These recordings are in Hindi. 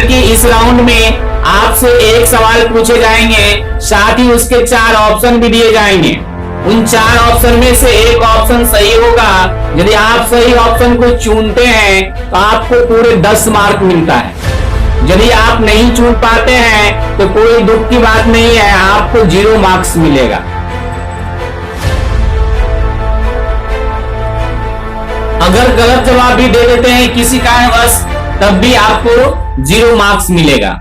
कि इस राउंड में आपसे एक सवाल पूछे जाएंगे, साथ ही उसके 4 ऑप्शन भी दिए जाएंगे। उन 4 ऑप्शन में से एक ऑप्शन सही होगा। यदि आप सही ऑप्शन को चुनते हैं तो आपको पूरे 10 मार्क मिलता है। यदि आप नहीं चुन पाते हैं तो कोई दुख की बात नहीं है, आपको 0 मार्क्स मिलेगा। अगर गलत जवाब भी दे देते हैं किसी कारणवश, तब भी आपको 0 मार्क्स मिलेगा।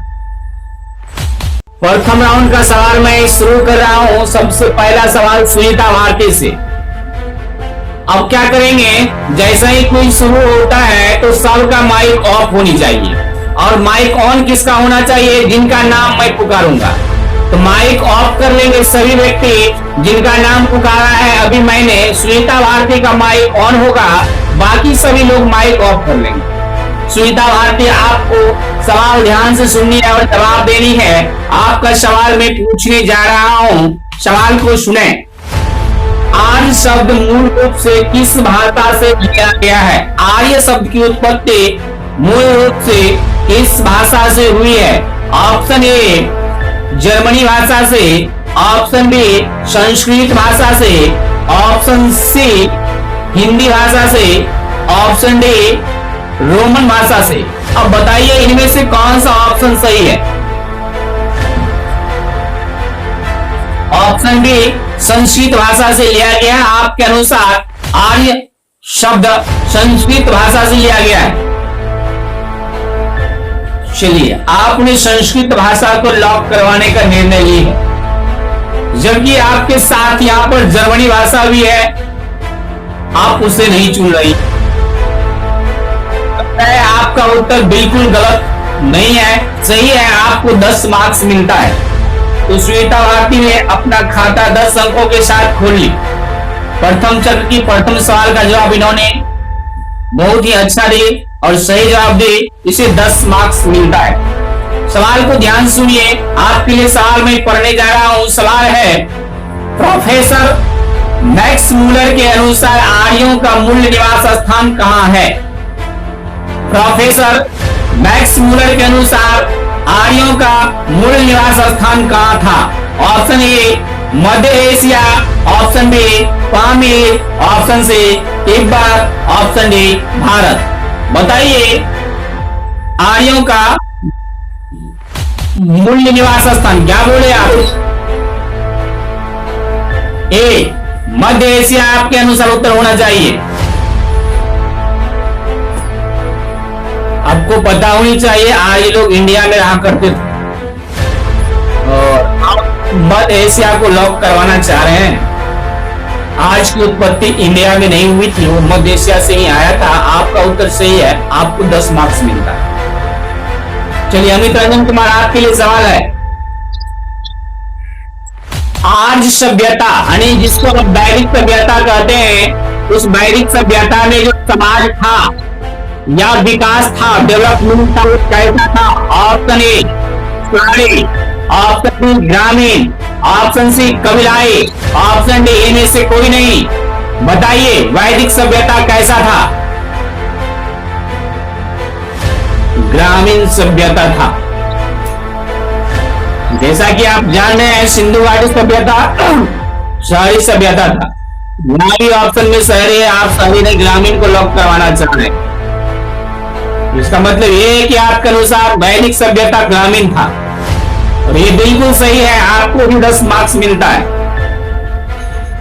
प्रथम राउंड का सवाल मैं शुरू कर रहा हूं। सबसे पहला सवाल सुनीता भारती से। अब क्या करेंगे, जैसा ही कोई शुरू होता है तो सबका माइक ऑफ होनी चाहिए, और माइक ऑन किसका होना चाहिए, जिनका नाम मैं पुकारूंगा। तो माइक ऑफ कर लेंगे सभी व्यक्ति जिनका नाम पुकारा है। अभी मैंने सुनीता भारती का माइक ऑन होगा, बाकी सभी लोग माइक ऑफ कर लेंगे। सुनीता भारती, आपको सवाल ध्यान से सुननी है और जवाब देनी है। आपका सवाल मैं पूछने जा रहा हूं, सवाल को सुने। आर्य शब्द मूल रूप से किस भाषा से लिया गया है? आर्य शब्द की उत्पत्ति मूल रूप से किस भाषा से हुई है? ऑप्शन ए जर्मनी भाषा से, ऑप्शन बी संस्कृत भाषा से, ऑप्शन सी हिंदी भाषा से, ऑप्शन डी रोमन भाषा से। अब बताइए इनमें से कौन सा ऑप्शन सही है? ऑप्शन बी संस्कृत भाषा से लिया गया। आपके अनुसार आर्य शब्द संस्कृत भाषा से लिया गया है। चलिए, आपने संस्कृत भाषा को लॉक करवाने का निर्णय लिया है, जबकि आपके साथ यहां पर जर्मनी भाषा भी है, आप उसे नहीं चुन रही। आपका उत्तर बिल्कुल गलत नहीं है, सही है। आपको 10 मार्क्स मिलता है। तो सुनीता भारती ने अपना खाता 10 अंकों के साथ खोल ली। प्रथम चक्र की प्रथम सवाल का जवाब इन्होंने बहुत ही अच्छा दिए और सही जवाब दिए, इसे 10 मार्क्स मिलता है। सवाल को ध्यान सुनिए, आपके लिए सवाल मैं पढ़ने जा रहा हूं। सवाल है, प्रोफेसर मैक्स मूलर के अनुसार आर्यों का मूल निवास स्थान कहां है? प्रोफेसर मैक्स मूलर के अनुसार आर्यों का मूल निवास स्थान कहां था? ऑप्शन ए मध्य एशिया, option B Pamir, option C Tibet, option D Bharat. बताइए आर्यों का मूल निवास स्थान क्या बोले आप? ए मध्य एशिया आपके अनुसार उत्तर होना चाहिए। आपको पता होनी चाहिए आर्य लोग इंडिया में रहा करते थे और आप मध्य एशिया को लॉक करवाना चाह रहे हैं। आज की उत्पत्ति इंडिया में नहीं हुई थी, वो मध्य एशिया से ही आया था। आपका उत्तर सही है, आपको 10 मार्क्स मिलता है। चलिए अमित रंजन कुमार, आपके लिए सवाल है। आर्य सभ्यता यानी जिसको हम वैदिक सभ्यता कहते हैं, उस वैदिक सभ्यता में जो समाज था या विकास था, डेवलपमेंट था, वो कैसा था? ऑप्शन ए शहरी, ऑप्शन बी ग्रामीण, ऑप्शन सी कबीलाई, ऑप्शन डी इनमें से कोई नहीं। बताइए वैदिक सभ्यता कैसा था? ग्रामीण सभ्यता था। जैसा कि आप जान रहे हैं, सिंधु घाटी सभ्यता शहरी सभ्यता था। यहाँ भी ऑप्शन में शहरी है, आप शहरी ने ग्रामीण को लॉक करवाना चाह रहे हैं। इसका मतलब ये है कि आपके अनुसार वैदिक सभ्यता ग्रामीण था, और ये बिल्कुल सही है। आपको भी 10 मार्क्स मिलता है।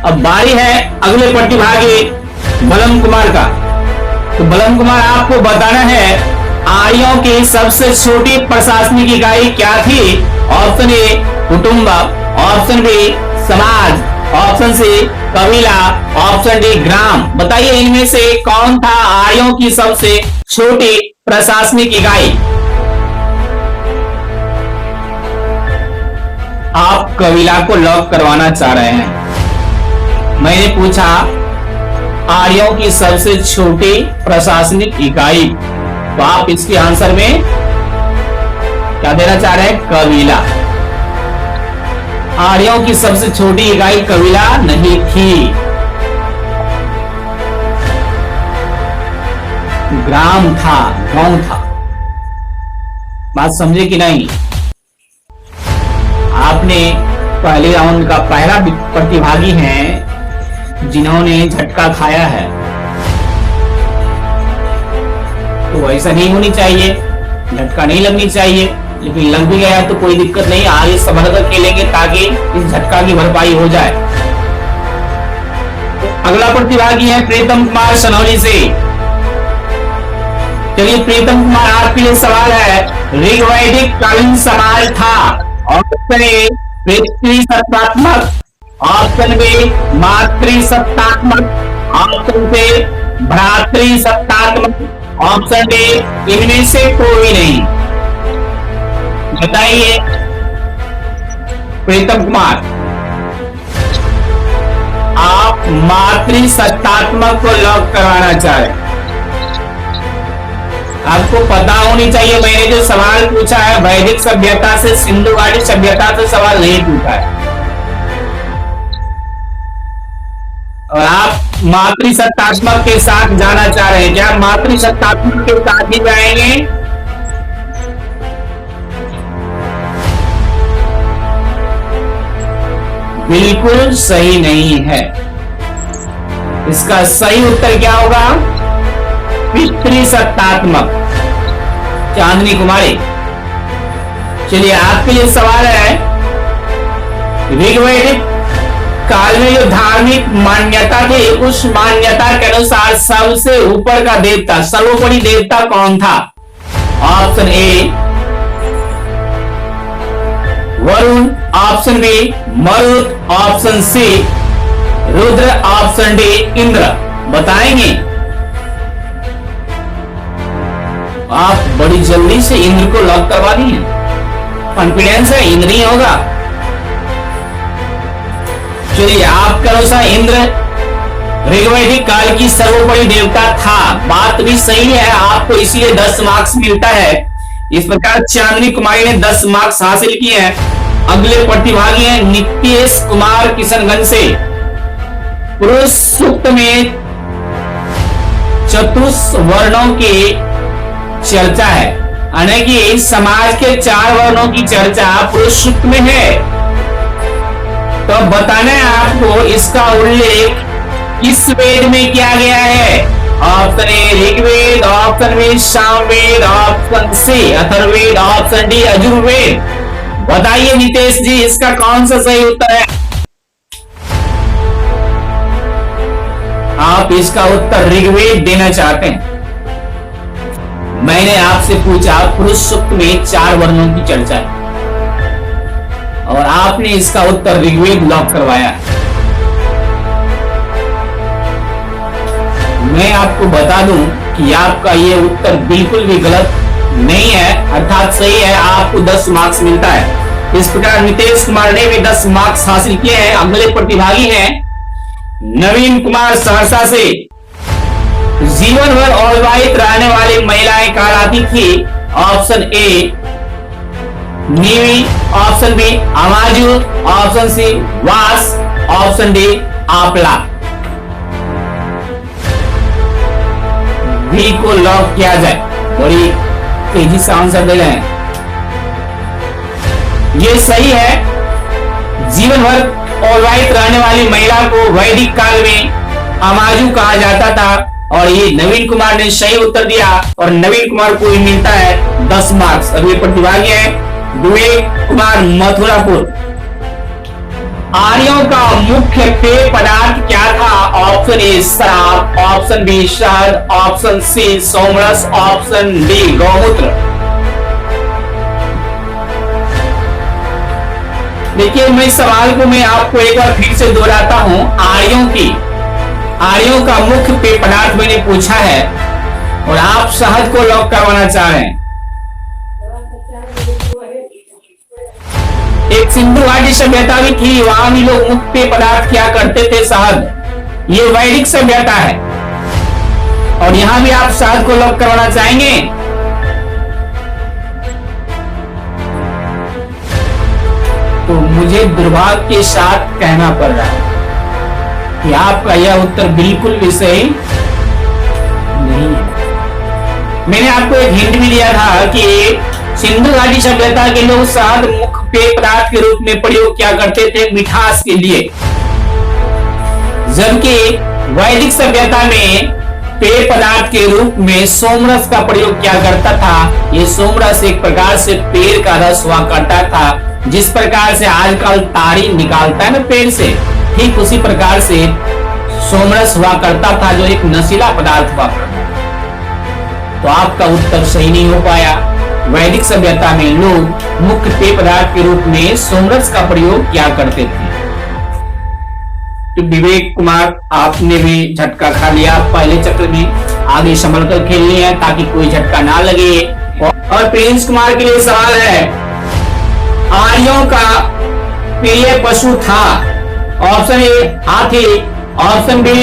अब बारी है अगले प्रतिभागी बलम कुमार का। तो बलम कुमार, आपको बताना है आर्यों की सबसे छोटी प्रशासनिक इकाई क्या थी? ऑप्शन ए कुटुंब, ऑप्शन बी समाज, ऑप्शन सी कबीला, ऑप्शन डी ग्राम। बताइए इनमें से कौन था आर्यों की सबसे छोटी प्रशासनिक इकाई? आप कबीला को लॉक करवाना चाह रहे हैं। मैंने पूछा आर्यों की सबसे छोटी प्रशासनिक इकाई, तो आप इसके आंसर में क्या देना चाह रहे हैं? कबीला। आर्यों की सबसे छोटी इकाई कबीला नहीं थी, ग्राम था, गांव था। बात समझे कि नहीं? आपने पहले राउंड का पहला प्रतिभागी है जिन्होंने झटका खाया है, तो ऐसा नहीं होनी चाहिए, झटका नहीं लगनी चाहिए, लेकिन लग भी गया तो कोई दिक्कत नहीं, आगे संभल कर खेलेंगे ताकि इस झटका की भरपाई हो जाए। अगला प्रतिभागी है प्रीतम कुमार सनौली से। चलिए प्रीतम कुमार, आपके लिए सवाल है, ऋग्वैदिक कालीन समाज था। ऑप्शन ए पृथ्वी सत्तात्मक, ऑप्शन बी मातृ सत्तात्मक, ऑप्शन सी भ्रातृ सत्तात्मक, ऑप्शन डी इनमें से कोई नहीं। बताइए प्रीतम कुमार, आप मातृ सत्तात्मक को लॉक करवाना चाहे। आपको पता होनी चाहिए, मैंने जो सवाल पूछा है वैदिक सभ्यता से सिंधु घाटी सभ्यता से सवाल नहीं पूछा है, और आप मातृ सत्तात्मक के साथ जाना चाह रहे हैं। क्या मातृ सत्तात्मक के साथ ही जाएंगे? बिल्कुल सही नहीं है। इसका सही उत्तर क्या होगा? पितृसत्तात्मक। चांदनी कुमारी, चलिए आपके लिए सवाल है, ऋग्वैदिक काल में जो धार्मिक मान्यता थी उस मान्यता के अनुसार सबसे ऊपर का देवता, सर्वोपरि देवता कौन था? Option A Varuna, option B Marut, option C Rudra, option D Indra. बताएंगे? आप बड़ी जल्दी से इंद्र को लॉक करवा दिए, कॉन्फिडेंस है इंद्र ही होगा। चलिए आपके अनुसार इंद्र ऋग्वैदिक काल की सर्वोपरि देवता था, बात भी सही है, आपको इसीलिए 10 मार्क्स मिलता है। इस प्रकार चांदनी कुमारी ने 10 मार्क्स हासिल किए हैं। अगले प्रतिभागी हैं नितेश कुमार किशनगंज से। पुरुष सूक्त में चतुष्वर्णों की चर्चा है, यानी कि समाज के 4 वर्णों की चर्चा पुरुष सूक्त में है। तो बताना है आपको इसका उल्लेख किस वेद में किया गया है? Option A Rigveda, option B Samaveda, option C Atharvaveda, option D Yajurveda. बताइए नितेश जी, इसका कौन सा सही उत्तर है? आप इसका उत्तर ऋग्वेद देना चाहते हैं। मैंने आपसे पूछा पुरुष सूक्त में 4 वर्णों की चर्चा है और आपने इसका उत्तर ऋग्वेद लॉक करवाया है। मैं आपको बता दूं कि आपका यह उत्तर बिल्कुल भी गलत नहीं है, अर्थात सही है, आपको 10 मार्क्स मिलता है। इस प्रकार नितेश कुमार ने भी 10 मार्क्स हासिल किए हैं। अगले प्रतिभागी हैं नवीन कुमार सहरसा से। जीवन भर अविवाहित रहने वाली महिलाएं कहलाती थी। ऑप्शन ए नीवी, ऑप्शन बी अमाजू, ऑप्शन सी वास, ऑप्शन डी आपला। बी को लॉक किया जाए। बड़ी तेजी से आंसर दे रहे हैं। ये सही है, जीवन भर अविवाहित रहने वाली महिला को वैदिक काल में अमाजू कहा जाता था, और ये नवीन कुमार ने सही उत्तर दिया और नवीन कुमार को ही मिलता है 10 मार्क्स। अगले प्रतिभागी है विवेक कुमार मथुरापुर। आर्यों का मुख्य पेय पदार्थ क्या था? ऑप्शन ए शराब, ऑप्शन बी शहद, ऑप्शन सी सोमरस, ऑप्शन डी गौमूत्र। देखिए मैं सवाल को मैं आपको एक बार फिर से दोहराता हूं। आर्यों का मुख्य पेय पदार्थ मैंने पूछा है और आप शहद को लॉक करवाना चाह रहे हैं। एक सिंधु घाटी सभ्यता भी थी, वहां भी लोग मुख्य पेय पदार्थ क्या करते थे? शहद। ये वैदिक सभ्यता है और यहां भी आप शहद को लॉक करवाना चाहेंगे? तो मुझे दुर्भाग्य के साथ कहना पड़ रहा है कि आपका यह उत्तर बिल्कुल भी सही नहीं है। मैंने आपको एक हिंट भी दिया था कि सिंधु घाटी सभ्यता के लोग शहद मुख्य पेय पदार्थ के रूप में प्रयोग किया करते थे मिठास के लिए, जबकि वैदिक सभ्यता में पेय पदार्थ के रूप में सोमरस का प्रयोग किया करता था। ये सोमरस एक प्रकार से पेड़ का रस हुआ करता था, जिस प्रकार से आजकल तारी निकालता है ना पेड़ से, ठीक उसी प्रकार से सोमरस हुआ करता था, जो एक नशीला पदार्थ हुआ करता था। तो आपका उत्तर सही नहीं हो पाया। वैदिक सभ्यता में लोग मुख्य पेय पदार्थ के रूप में सोमरस का प्रयोग किया करते थे। तो विवेक कुमार, आपने भी झटका खा लिया पहले चक्र में, आगे संभल कर खेलनी है ताकि कोई झटका ना लगे। और प्रिंस कुमार के लिए सवाल है, आर्यों का प्रिय पशु था? ऑप्शन ए हाथी, ऑप्शन बी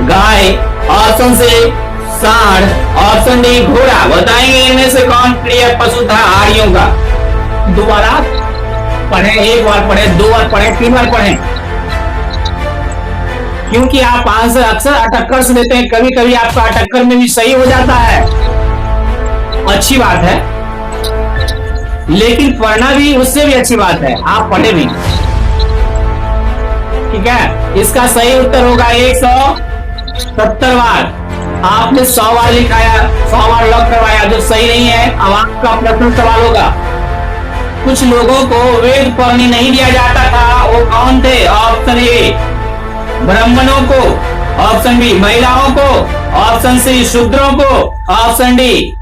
गाय, ऑप्शन सी सांड, ऑप्शन डी घोड़ा। बताएंगे इनमें से कौन प्रिय पशु था आर्यों का? दोबारा पढ़े, एक बार पढ़े, दो बार पढ़े, तीन बार पढ़े, क्योंकि आप आंसर अक्सर अटक्कर से देते हैं। कभी कभी आपका अटक्कर में भी सही हो जाता है, अच्छी बात है, लेकिन पढ़ना भी उससे भी अच्छी बात है, आप पढ़े भी। ठीक है, इसका सही उत्तर होगा 170 बार। आपने 100 बार लिखाया, 100 बार लॉक करवाया, जो सही नहीं है। अब आपका प्रश्न सवाल होगा, कुछ लोगों को वेद पढ़ने नहीं दिया जाता था, वो कौन थे? ऑप्शन ए ब्राह्मणों को, ऑप्शन बी महिलाओं को, ऑप्शन सी शूद्रों को, ऑप्शन डी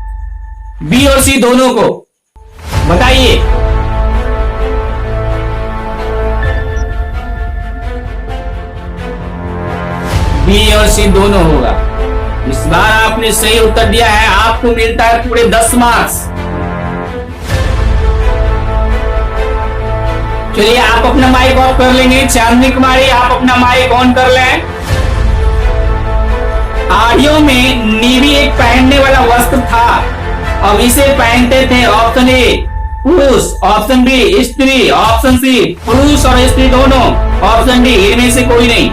बी और सी दोनों को। बताइए। बी और सी दोनों होगा। इस बार आपने सही उत्तर दिया है, आपको मिलता है पूरे 10 मार्क्स। चलिए, आप अपना माइक ऑफ कर लेंगे। चांदनी कुमारी, आप अपना माइक ऑन कर लें। आर्यों में नीवी एक पहनने वाला वस्त्र था, अब इसे पहनते थे ऑप्शन ए पुरुष, ऑप्शन बी स्त्री, ऑप्शन सी पुरुष और स्त्री दोनों, ऑप्शन डी इनमें से कोई नहीं।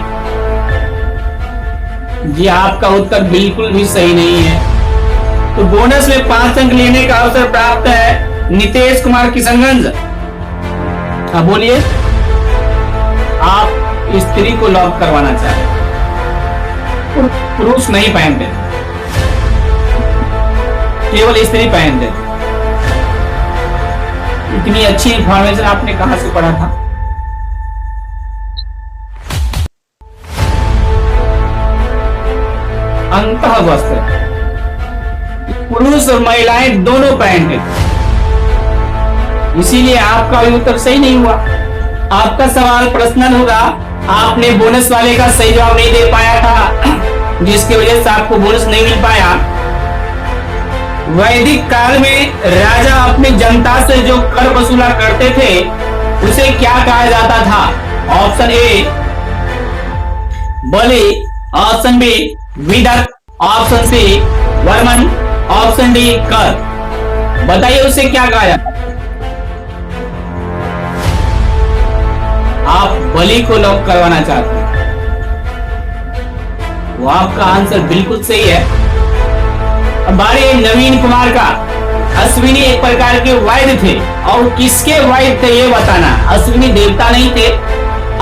जी, आपका उत्तर बिल्कुल भी सही नहीं है। तो बोनस में 5 अंक लेने का अवसर प्राप्त है नितेश कुमार किशनगंज। हाँ बोलिए, आप स्त्री को लॉक करवाना चाहते हैं, पुरुष नहीं पहनते, केवल स्त्री पहनते। इतनी अच्छी इंफॉर्मेशन आपने कहां से पढ़ा था? अंतः वस्त्र पुरुष और महिलाएं दोनों पहनते थे, इसीलिए आपका उत्तर सही नहीं हुआ। आपका सवाल पर्सनल होगा, आपने बोनस वाले का सही जवाब नहीं दे पाया था, जिसकी वजह से आपको बोनस नहीं मिल पाया। वैदिक काल में राजा अपनी जनता से जो कर वसूला करते थे उसे क्या कहा जाता था? ऑप्शन ए बलि, ऑप्शन बी विदक, ऑप्शन सी वर्मन, ऑप्शन डी कर। बताइए उसे क्या कहा जाता? आप बलि को लॉक करवाना चाहते हैं, वो आपका आंसर बिल्कुल सही है। अब बारी है नवीन कुमार का। अश्विनी एक प्रकार के वैद्य थे, और किसके वैद्य थे ये बताना। अश्विनी देवता नहीं थे,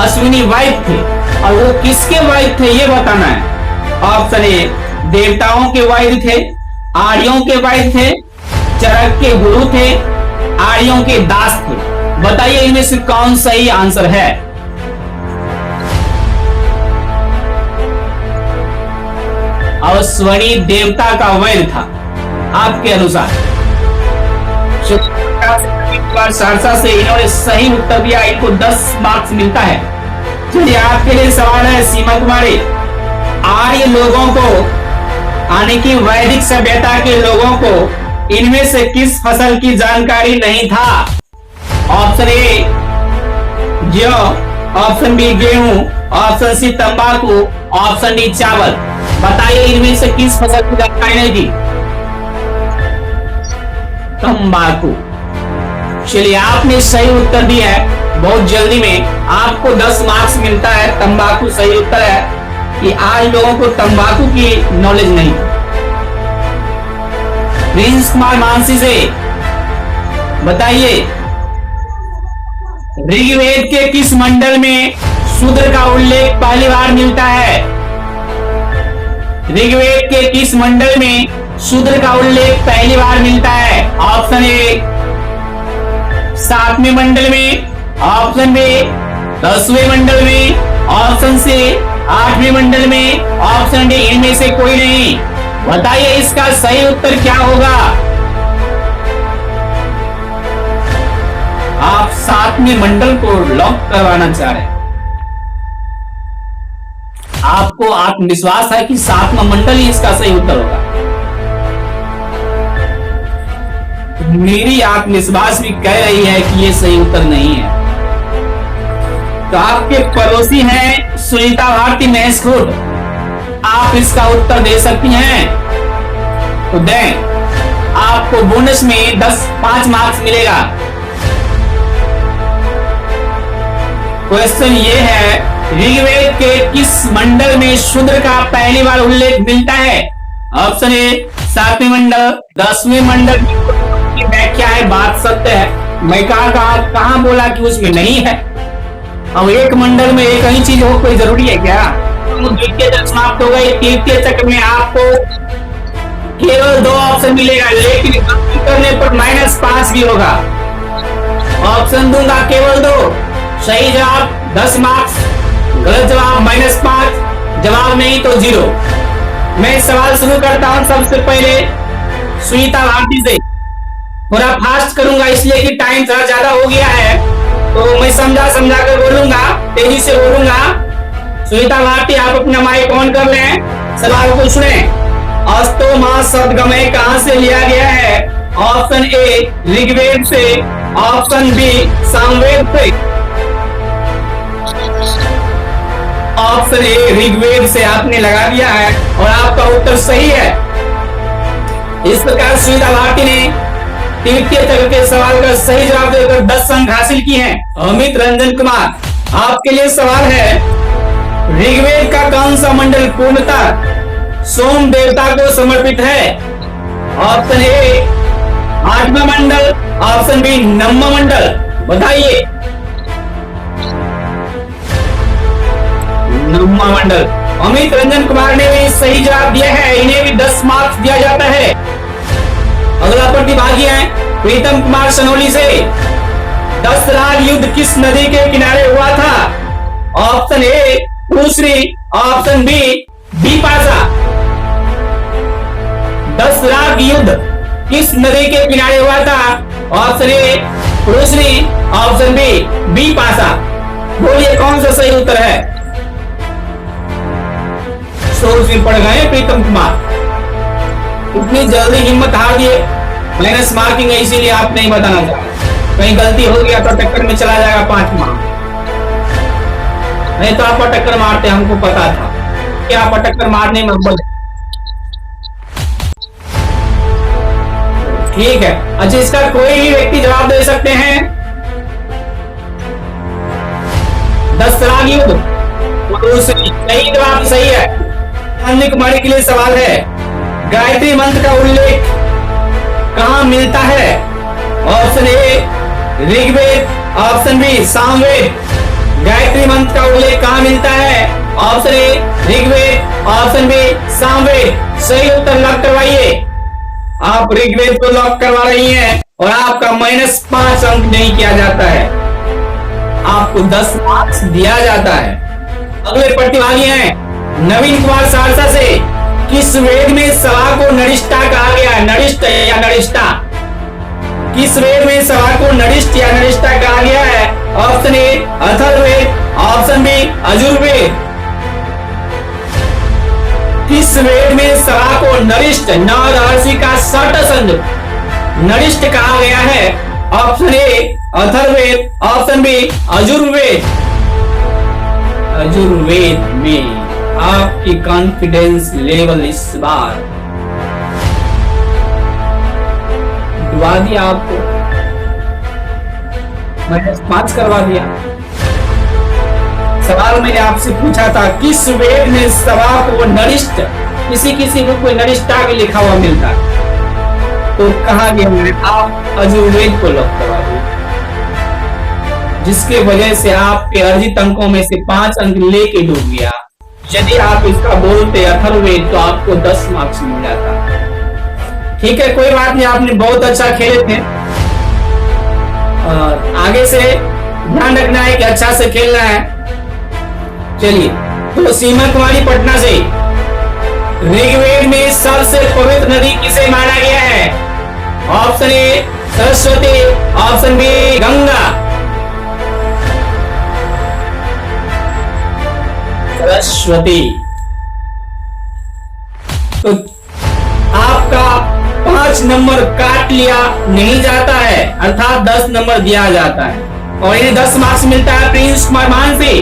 अश्विनी वैद्य थे, और वो किसके वैद्य थे ये बताना है। ऑप्शन ए देवताओं के वैद्य थे, आर्यों के वैद्य थे, चरक के गुरु थे, आर्यों के दास थे। बताइए इनमें से कौन सही आंसर है? अश्विनी देवता का वैद्य था आपके अनुसार। सहरसा से इन्होंने सही उत्तर दिया, इनको 10 मार्क्स मिलता है। चलिए, आपके लिए सवाल है सीमा कुमारी। आर्य लोगों को यानी कि वैदिक सभ्यता के लोगों को इनमें से किस फसल की जानकारी नहीं था? ऑप्शन ए जौ, ऑप्शन बी गेहूं, ऑप्शन सी तंबाकू, ऑप्शन डी चावल। बताइए इनमें से किस फसल की जानकारी नहीं थी? तंबाकू। चलिए, आपने सही उत्तर दिया है। बहुत जल्दी में आपको 10 मार्क्स मिलता है। तंबाकू सही उत्तर है कि आज लोगों को तंबाकू की नॉलेज नहीं। प्रिंस कुमार मानसी से बताइए, ऋग्वेद के किस मंडल में शूद्र का उल्लेख पहली बार मिलता है? ऋग्वेद के किस मंडल में शूद्र का उल्लेख पहली बार मिलता है? ऑप्शन ए 7वें मंडल में, ऑप्शन बी 10वें मंडल में, ऑप्शन सी 8वें मंडल में, ऑप्शन डी इनमें से कोई नहीं। बताइए इसका सही उत्तर क्या होगा? आप 7वें मंडल को लॉक करवाना चाह रहे हैं। आपको आत्मविश्वास है कि 7वां मंडल ही इसका सही उत्तर होगा। मेरी आत्मविश्वास भी कह रही है कि ये सही उत्तर नहीं है। तो आपके पड़ोसी हैं सुनीता भारती महेशखुर्द, आप इसका उत्तर दे सकती हैं तो दें, आपको बोनस में 5 मार्क्स मिलेगा। क्वेश्चन ये है, ऋग्वेद के किस मंडल में शूद्र का पहली बार उल्लेख मिलता है? ऑप्शन ए 7वें मंडल, 10वें मंडल की व्याख्या है, बात सत्य है। मैं कहां बोला कि उसमें नहीं है। अब एक मंडल में एक ही चीज हो कोई जरूरी है क्या? द्वितीय चक्र समाप्त हो गई। तृतीय चक्र में आपको केवल 2 ऑप्शन मिलेगा, लेकिन गलती करने पर -5 भी होगा। ऑप्शन दूंगा केवल 2, सही जवाब 10 मार्क्स, गलत जवाब -5, जवाब नहीं तो 0। मैं सवाल शुरू करता हूं सबसे पहले सुनीता भारती से। थोड़ा फास्ट करूंगा इसलिए कि टाइम थोड़ा ज्यादा हो गया है, तो मैं समझा कर बोलूंगा, तेजी से बोलूंगा। सुनीता भारती आप अपना माइक ऑन कर लें, सवाल को सुने। अस्तो मां सदगमय कहां से लिया गया है? ऑप्शन ए ऋग्वेद से, ऑप्शन बी सामवेद से। ऑप्शन ए ऋग्वेद से आपने लगा दिया है और आपका उत्तर सही है। इस प्रकार सुनीता भारती ने तृतीय चक्र के सवाल का सही जवाब देकर 10 अंक हासिल किए हैं। अमित रंजन कुमार, आपके लिए सवाल है, ऋग्वेद का कौन सा मंडल पूर्णतः सोम देवता को समर्पित है? ऑप्शन ए 8वां मंडल, ऑप्शन बी 9वां मंडल। बताइए। 9वां मंडल। अमित रंजन कुमार ने भी सही जवाब दिया है, इन्हें भी 10 मार्क्स दिया जाता है। अगला प्रतिभागी है प्रीतम कुमार सनोली से। 10 राग युद्ध किस नदी के किनारे हुआ था? ऑप्शन ए पूसरी, ऑप्शन बी बिपाशा। 10 राग युद्ध किस नदी के किनारे हुआ था? ऑप्शन ए पूसरी, ऑप्शन बी बिपाशा। बोलिए कौन सा सही उत्तर है? सोच में पड़ गए प्रीतम कुमार, उतनी जल्दी हिम्मत हार दिए। माइनस मार्किंग है इसीलिए आप नहीं बताना चाहते। कहीं गलती हो गया तो टक्कर में चला जाएगा 5 मार्क। नहीं तो आप टक्कर मारते, हमको पता था कि आप टक्कर मारने में ठीक है। अच्छा, इसका कोई भी व्यक्ति जवाब दे सकते हैं। 10 राग युद्ध सही जवाब सही है। अन्य कुमारी के लिए सवाल है, गायत्री मंत्र का उल्लेख कहां मिलता है? Option A Rigveda, option B Samaveda. Gayatri Mantra का उल्लेख कहां मिलता है? Option A Rigveda, option B Samaveda. सही उत्तर लॉक करवाइए। आप ऋग्वेद को लॉक करवा रही हैं और आपका -5 अंक नहीं किया जाता है, आपको 10 मार्क्स दिया जाता है। अगले प्रतिभागी हैं नवीन कुमार सहरसा से। किस वेद में सभा को नरिष्ठा कहा गया? नरिष्ठ या नरिष्ठा? किस वेद में सभा को नरिष्ठ या नरिष्ठा कहा गया है? Option A Atharvaveda, option B Yajurveda. किस वेद में सभा को नरिष्ठ नवराशि का षट नरिष्ठ कहा गया है? Option A Atharvaveda, option B Yajurveda. Yajurveda में आपकी कॉन्फिडेंस लेवल इस बार डुबा दिया, आपको -5 करवा दिया। सवाल मैंने आपसे पूछा था किस वेद में सभा को नरिष्ठ, किसी को कोई नरिष्ठा भी लिखा हुआ मिलता है। तो कहा गया है आप अजुर्वेद को लॉक करा दो, जिसके वजह से आपके अर्जित अंकों में से 5 अंक लेके डूब गया। यदि आप इसका बोलते अथर्ववेद तो आपको 10 मार्क्स मिल जाता। ठीक है, कोई बात नहीं, आपने बहुत अच्छा खेले थे। आगे से ध्यान रखना है कि अच्छा से खेलना है। चलिए, तो सीमा कुमारी पटना से, ऋग्वेद में सबसे पवित्र नदी किसे माना गया है? Option A Saraswati, option B Ganga. Saraswati. तो आपका 5 नंबर काट लिया नहीं जाता है, अर्थात 10 नंबर दिया जाता है और इन्हें 10 मार्क्स मिलता है प्रिंस कुमार मानसी।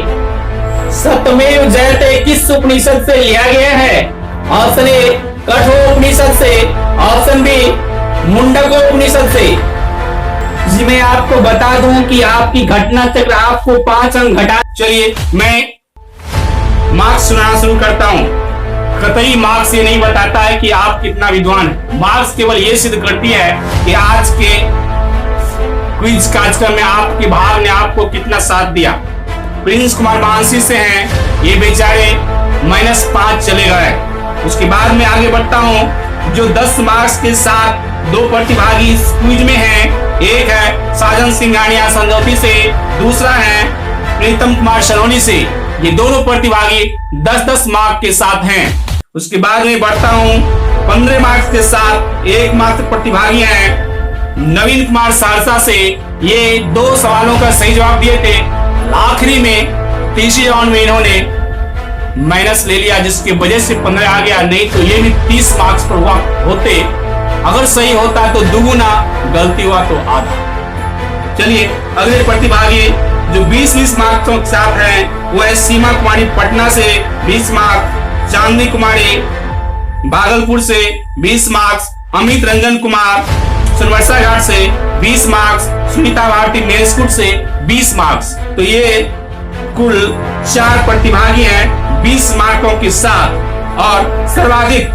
सत्यमेव जयते किस उपनिषद से लिया गया है? ऑप्शन ए कठोपनिषद से, ऑप्शन बी मुंडकोपनिषद से। जी मैं आपको बता दूं कि आपकी घटना चक्र आपको 5 अंक घटा। चलिए मैं मार्क्स सुनाना शुरू करता हूं। कतई मार्क्स ये नहीं बताता है कि आप कितना विद्वान है, मार्क्स केवल ये सिद्ध करती है कि आज के क्विज कार्यक्रम में आपके भाव ने आपको कितना साथ दिया। प्रिंस कुमार मानसी से हैं, ये बेचारे -5 चले गए। उसके बाद में आगे बढ़ता हूं। जो 10 मार्क्स के साथ 2 प्रतिभागी इस क्विज में हैं, एक है साजन सिंघानिया संजौती से, दूसरा है प्रीतम कुमार सलोनी से। ये दोनों प्रतिभागी 10-10 मार्क्स के साथ हैं। उसके बाद में बढ़ता हूं। 15 मार्क्स के साथ एकमात्र प्रतिभागी हैं नवीन कुमार सहरसा से। ये 2 सवालों का सही जवाब दिए थे। आखिरी में तीसरे राउंड में इन्होंने माइनस ले लिया, जिसकी वजह से 15 आ गया, नहीं तो ये भी 30 मार्क्स पर होते। अगर सही होता तो दुगुना, गलती हुआ तो आधा। चलिए अगले प्रतिभागी जो 20-20 मार्क्सों के साथ हैं वो है सीमा कुमारी पटना से 20 मार्क्स, चांदनी कुमारी भागलपुर से 20 मार्क्स, अमित रंजन कुमार सुनवर्षा घाट से 20 मार्क्स, सुनीता भारती मेलस्कुट से 20 मार्क्स। तो ये कुल 4 प्रतिभागी हैं 20 मार्कों के साथ। और सर्वाधिक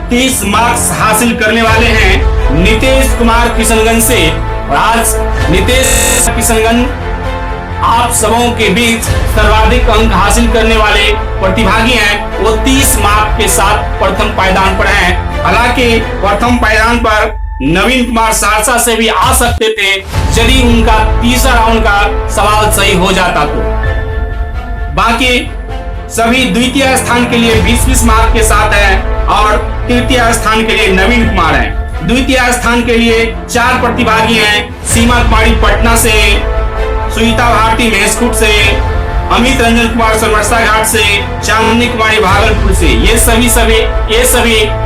30 मार्क्स हासिल करने वाले हैं नितेश कुमार किशनगंज से। और आज नितेश किशनगंज आप सबों के बीच सर्वाधिक अंक हासिल करने वाले प्रतिभागी हैं। वो 30 मार्क्स के साथ प्रथम पायदान पर हैं। हालांकि प्रथम पायदान पर नवीन कुमार सहरसा से भी आ सकते थे यदि उनका तीसरा राउंड का सवाल सही हो जाता तो। बाकी सभी द्वितीय स्थान के लिए 20-20 मार्क्स के साथ हैं और तृतीय स्थान के लिए नवीन कुमार हैं। द्वितीय स्थान के लिए 4 प्रतिभागी हैं सीमा कुमारी पटना से, सुनीता भारती मेहसकुट से, अमित रंजन कुमार सुनवर्षा घाट से, चांदनी कुमारी भागलपुर से। ये सभी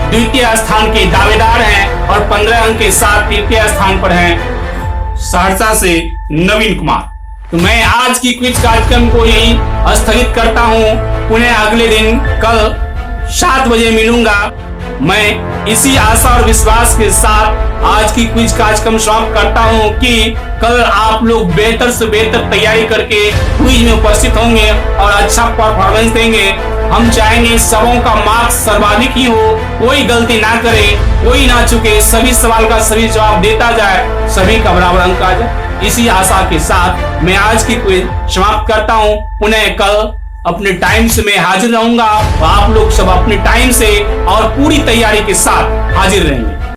द्वितीय स्थान के दावेदार हैं और 15 अंक के साथ तृतीय स्थान पर हैं सहरसा से नवीन कुमार। तो मैं आज की क्विज कार्यक्रम को यही स्थगित करता हूं। पुनः अगले दिन कल 7 बजे मिलूंगा। मैं इसी आशा और विश्वास के साथ आज की क्विज कार्यक्रम समाप्त करता हूं कि कल आप लोग बेहतर से बेहतर तैयारी करके क्विज में उपस्थित होंगे और अच्छा परफॉर्मेंस देंगे। हम चाहेंगे सबों का मार्क्स सर्वाधिक ही हो, कोई गलती ना करे, कोई ना चुके, सभी सवाल का सही जवाब देता जाए, सभी का बराबर अंक आ जाए। इसी आशा के साथ मैं आज की क्विज समाप्त करता हूं। पुनः कल अपने टाइम से मैं हाजिर रहूंगा और आप लोग सब अपने टाइम से और पूरी तैयारी के साथ हाजिर रहेंगे।